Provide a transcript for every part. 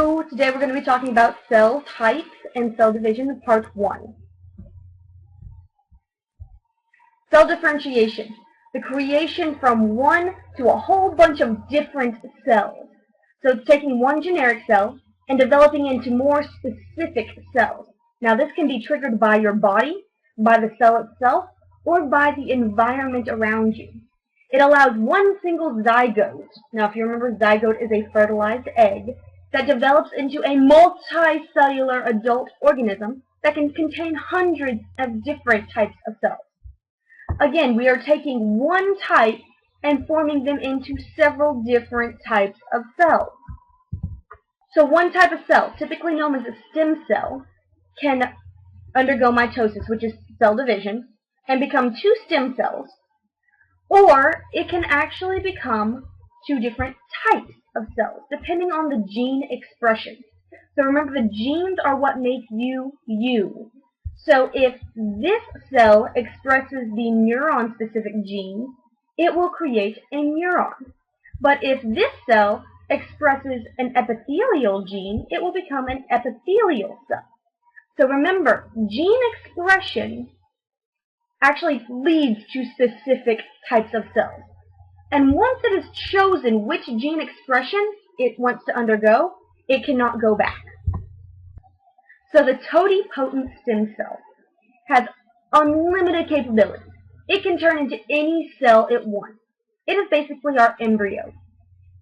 So today we're going to be talking about cell types and cell division, part 1. Cell differentiation, the creation from one to a whole bunch of different cells. So it's taking one generic cell and developing into more specific cells. Now this can be triggered by your body, by the cell itself, or by the environment around you. It allows one single zygote. Now if you remember, zygote is a fertilized egg that develops into a multicellular adult organism that can contain hundreds of different types of cells. Again, we are taking one type and forming them into several different types of cells. So one type of cell, typically known as a stem cell, can undergo mitosis, which is cell division, and become two stem cells, or it can actually become two different types of cells, depending on the gene expression. So remember, the genes are what make you, you. So if this cell expresses the neuron-specific gene, it will create a neuron. But if this cell expresses an epithelial gene, it will become an epithelial cell. So remember, gene expression actually leads to specific types of cells. And once it has chosen which gene expression it wants to undergo, it cannot go back. So the totipotent stem cell has unlimited capabilities. It can turn into any cell it wants. It is basically our embryo.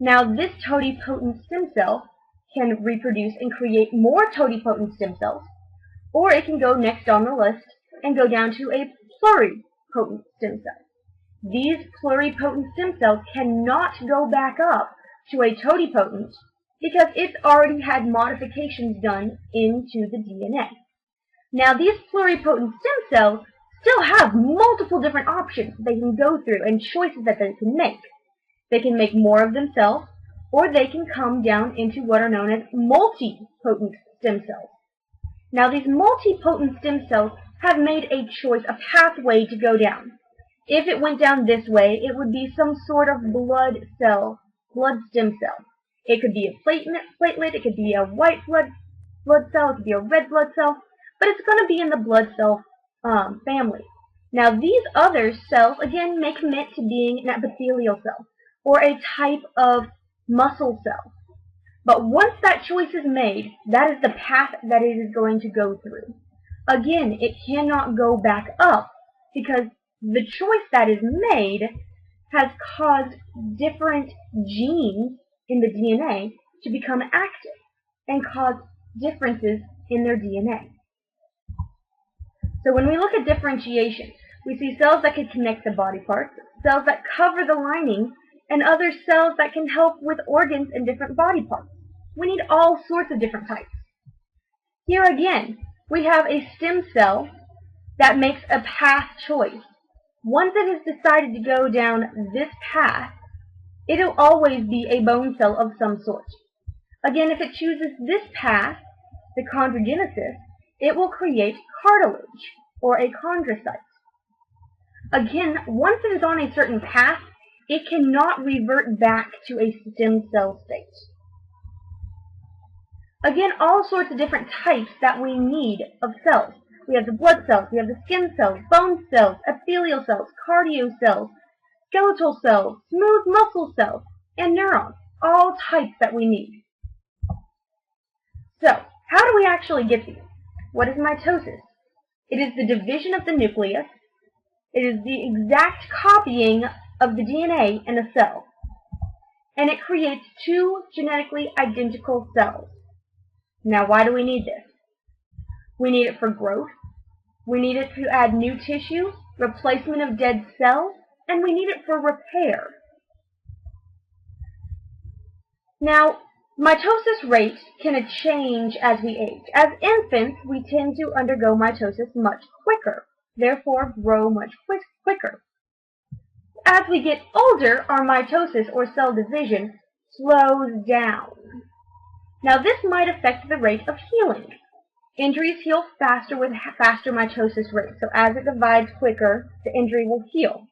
Now this totipotent stem cell can reproduce and create more totipotent stem cells, or it can go next on the list and go down to a pluripotent stem cell. These pluripotent stem cells cannot go back up to a totipotent because it's already had modifications done into the DNA. Now these pluripotent stem cells still have multiple different options they can go through and choices that they can make. They can make more of themselves, or they can come down into what are known as multipotent stem cells. Now these multipotent stem cells have made a choice, a pathway to go down. If it went down this way, it would be some sort of blood stem cell. It could be a platelet, it could be a white blood cell, it could be a red blood cell, but it's going to be in the blood cell family. Now these other cells, again, may commit to being an epithelial cell, or a type of muscle cell. But once that choice is made, that is the path that it is going to go through. Again, it cannot go back up because the choice that is made has caused different genes in the DNA to become active and cause differences in their DNA. So when we look at differentiation, we see cells that can connect the body parts, cells that cover the lining, and other cells that can help with organs and different body parts. We need all sorts of different types. Here again, we have a stem cell that makes a path choice. Once it has decided to go down this path, it will always be a bone cell of some sort. Again, if it chooses this path, the chondrogenesis, it will create cartilage, or a chondrocyte. Again, once it is on a certain path, it cannot revert back to a stem cell state. Again, all sorts of different types that we need of cells. We have the blood cells, we have the skin cells, bone cells, epithelial cells, cardio cells, skeletal cells, smooth muscle cells, and neurons. All types that we need. So, how do we actually get these? What is mitosis? It is the division of the nucleus. It is the exact copying of the DNA in a cell. And it creates two genetically identical cells. Now, why do we need this? We need it for growth. We need it to add new tissue, replacement of dead cells, and we need it for repair. Now, mitosis rates can change as we age. As infants, we tend to undergo mitosis much quicker, therefore grow much quicker. As we get older, our mitosis or cell division slows down. Now this might affect the rate of healing. Injuries heal faster with faster mitosis rates, so as it divides quicker, the injury will heal.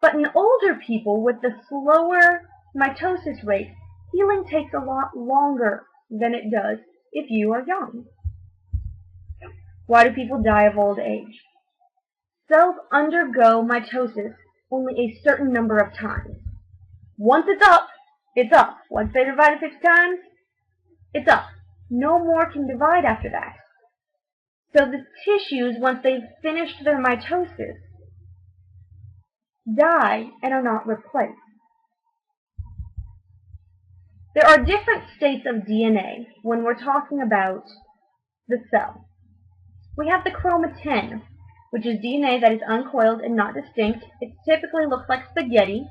But in older people with the slower mitosis rate, healing takes a lot longer than it does if you are young. Why do people die of old age? Cells undergo mitosis only a certain number of times. Once it's up, it's up. Once they divide 6 times, it's up. No more can divide after that. So the tissues, once they've finished their mitosis, die and are not replaced. There are different states of DNA when we're talking about the cell. We have the chromatin, which is DNA that is uncoiled and not distinct. It typically looks like spaghetti,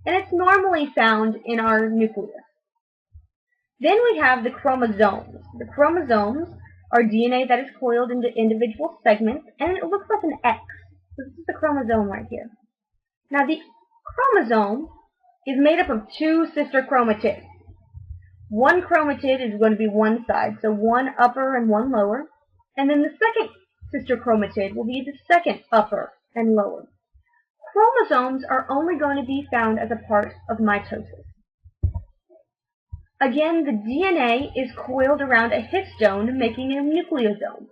and it's normally found in our nucleus. Then we have the chromosomes. The chromosomes are DNA that is coiled into individual segments, and it looks like an X. This is the chromosome right here. Now the chromosome is made up of 2 sister chromatids. One chromatid is going to be one side, so one upper and one lower, and then the second sister chromatid will be the second upper and lower. Chromosomes are only going to be found as a part of mitosis. Again, the DNA is coiled around a histone, making a nucleosome.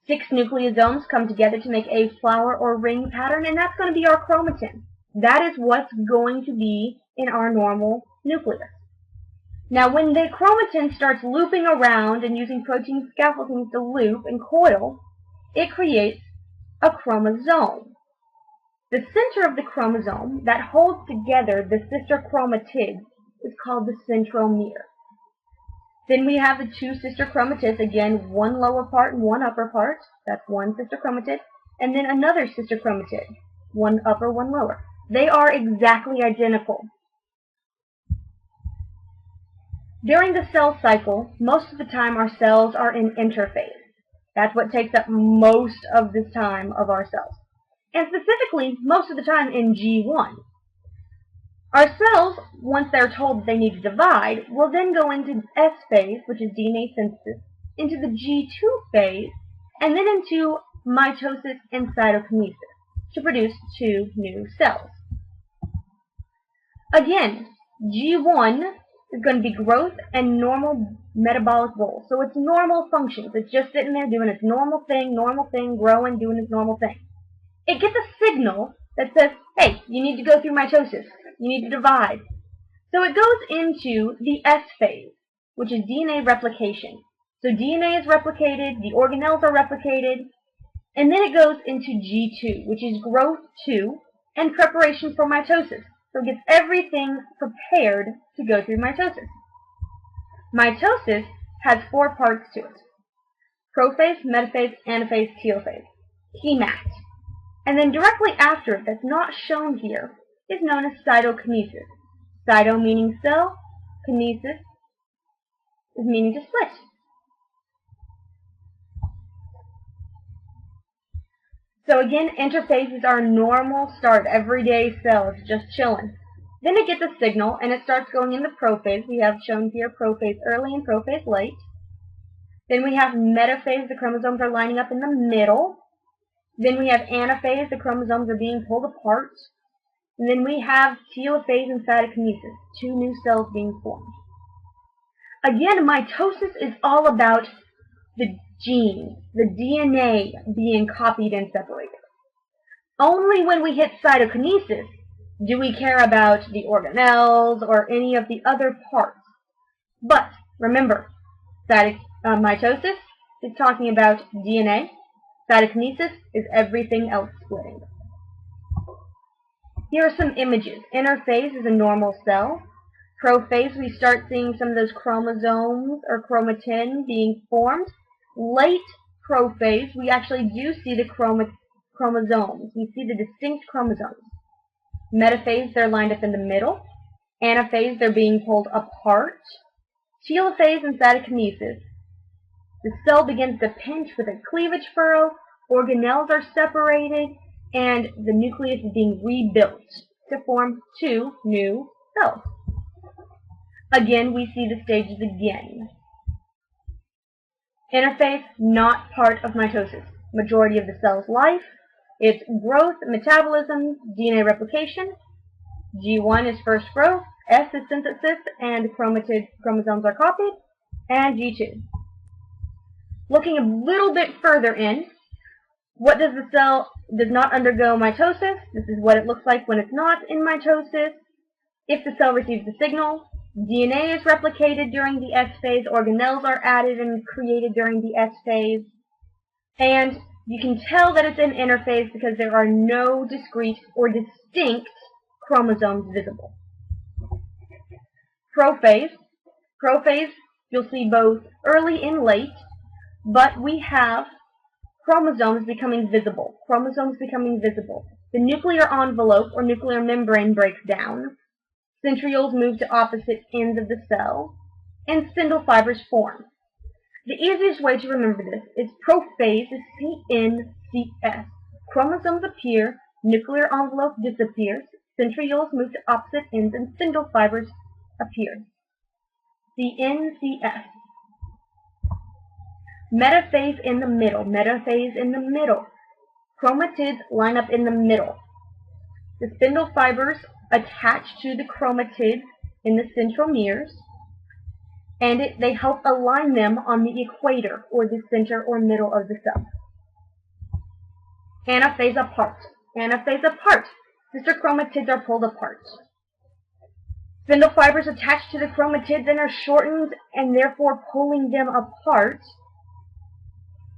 6 nucleosomes come together to make a flower or ring pattern, and that's going to be our chromatin. That is what's going to be in our normal nucleus. Now, when the chromatin starts looping around and using protein scaffolding to loop and coil, it creates a chromosome. The center of the chromosome that holds together the sister chromatids is called the centromere. Then we have the 2 sister chromatids, again, one lower part and one upper part. That's one sister chromatid. And then another sister chromatid, one upper, one lower. They are exactly identical. During the cell cycle, most of the time our cells are in interphase. That's what takes up most of the time of our cells. And specifically, most of the time in G1. Our cells, once they're told that they need to divide, will then go into S phase, which is DNA synthesis, into the G2 phase, and then into mitosis and cytokinesis to produce 2 new cells. Again, G1 is going to be growth and normal metabolic role. So it's normal functions. It's just sitting there doing its normal thing, growing, doing its normal thing. It gets a signal that says, hey, you need to go through mitosis. You need to divide. So it goes into the S phase, which is DNA replication. So DNA is replicated, the organelles are replicated, and then it goes into G2, which is growth 2 and preparation for mitosis. So it gets everything prepared to go through mitosis. Mitosis has 4 parts to it: prophase, metaphase, anaphase, telophase, hemat. And then directly after it, that's not shown here, is known as cytokinesis. Cyto meaning cell, kinesis is meaning to split. So again, interphases are a normal start, everyday cell. It's just chilling. Then it gets a signal, and it starts going into prophase. We have shown here prophase early and prophase late. Then we have metaphase. The chromosomes are lining up in the middle. Then we have anaphase. The chromosomes are being pulled apart. And then we have telophase and cytokinesis, 2 new cells being formed. Again, mitosis is all about the genes, the DNA being copied and separated. Only when we hit cytokinesis do we care about the organelles or any of the other parts. But remember, mitosis is talking about DNA. Cytokinesis is everything else splitting. Here are some images. Interphase is a normal cell. Prophase, we start seeing some of those chromosomes or chromatin being formed. Late prophase, we actually do see the chromosomes. We see the distinct chromosomes. Metaphase, they're lined up in the middle. Anaphase, they're being pulled apart. Telophase and cytokinesis, the cell begins to pinch with a cleavage furrow, organelles are separated, and the nucleus is being rebuilt to form 2 new cells. Again, we see the stages again. Interphase, not part of mitosis. Majority of the cell's life, it's growth, metabolism, DNA replication. G1 is first growth, S is synthesis, and chromosomes are copied. and G2. Looking a little bit further in, what does the cell does not undergo mitosis? This is what it looks like when it's not in mitosis. If the cell receives the signal, DNA is replicated during the S phase, organelles are added and created during the S phase, and you can tell that it's in interphase because there are no discrete or distinct chromosomes visible. Prophase. Prophase, you'll see both early and late, but we have chromosomes becoming visible. Chromosomes becoming visible. The nuclear envelope or nuclear membrane breaks down. Centrioles move to opposite ends of the cell, and spindle fibers form. The easiest way to remember this is prophase is CNCS. Chromosomes appear, nuclear envelope disappears, centrioles move to opposite ends, and spindle fibers appear. CNCS. Metaphase in the middle. Metaphase in the middle. Chromatids line up in the middle. The spindle fibers attach to the chromatids in the centromeres, and they help align them on the equator, or the center or middle of the cell. Anaphase apart. Anaphase apart. Sister chromatids are pulled apart. Spindle fibers attach to the chromatids and are shortened, and therefore pulling them apart.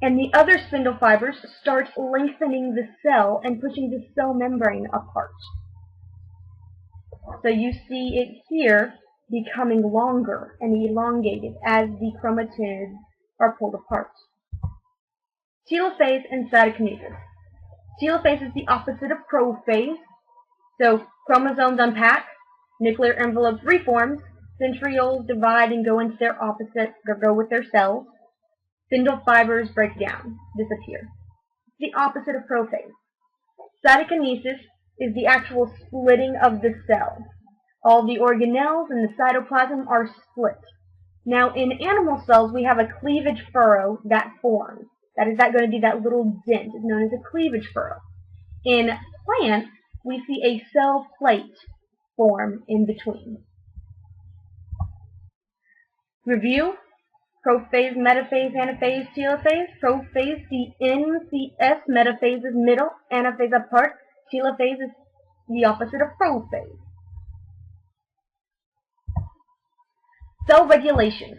And the other spindle fibers start lengthening the cell and pushing the cell membrane apart. So you see it here becoming longer and elongated as the chromatids are pulled apart. Telophase and cytokinesis. Telophase is the opposite of prophase. So chromosomes unpack, nuclear envelope reforms, centrioles divide and go into their opposite, or go with their cells. Spindle fibers break down, disappear. The opposite of prophase. Cytokinesis is the actual splitting of the cell. All the organelles in the cytoplasm are split. Now, in animal cells, we have a cleavage furrow that forms. That is going to be that little dent. It's known as a cleavage furrow. In plants, we see a cell plate form in between. Review. Prophase, metaphase, anaphase, telophase. Prophase, CNCS. Metaphase is middle. Anaphase apart. Telophase is the opposite of prophase. Cell regulation.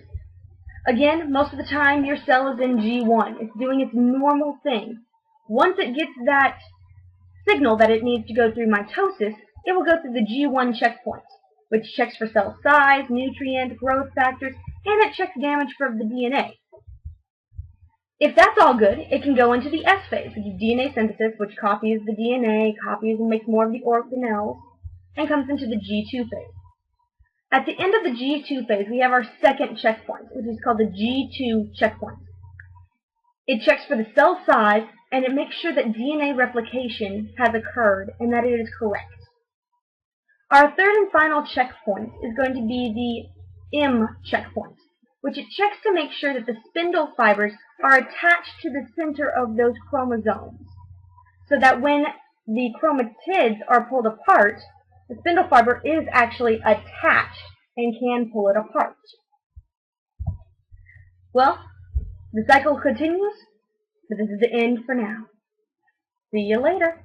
Again, most of the time your cell is in G1. It's doing its normal thing. Once it gets that signal that it needs to go through mitosis, it will go through the G1 checkpoint, which checks for cell size, nutrient, growth factors, and it checks damage for the DNA. If that's all good, it can go into the S phase, which is DNA synthesis, which copies the DNA, copies and makes more of the organelles, and comes into the G2 phase. At the end of the G2 phase, we have our second checkpoint, which is called the G2 checkpoint. It checks for the cell size, and it makes sure that DNA replication has occurred and that it is correct. Our third and final checkpoint is going to be the M checkpoint, which it checks to make sure that the spindle fibers are attached to the center of those chromosomes, so that when the chromatids are pulled apart, the spindle fiber is actually attached and can pull it apart. Well, the cycle continues, but this is the end for now. See you later.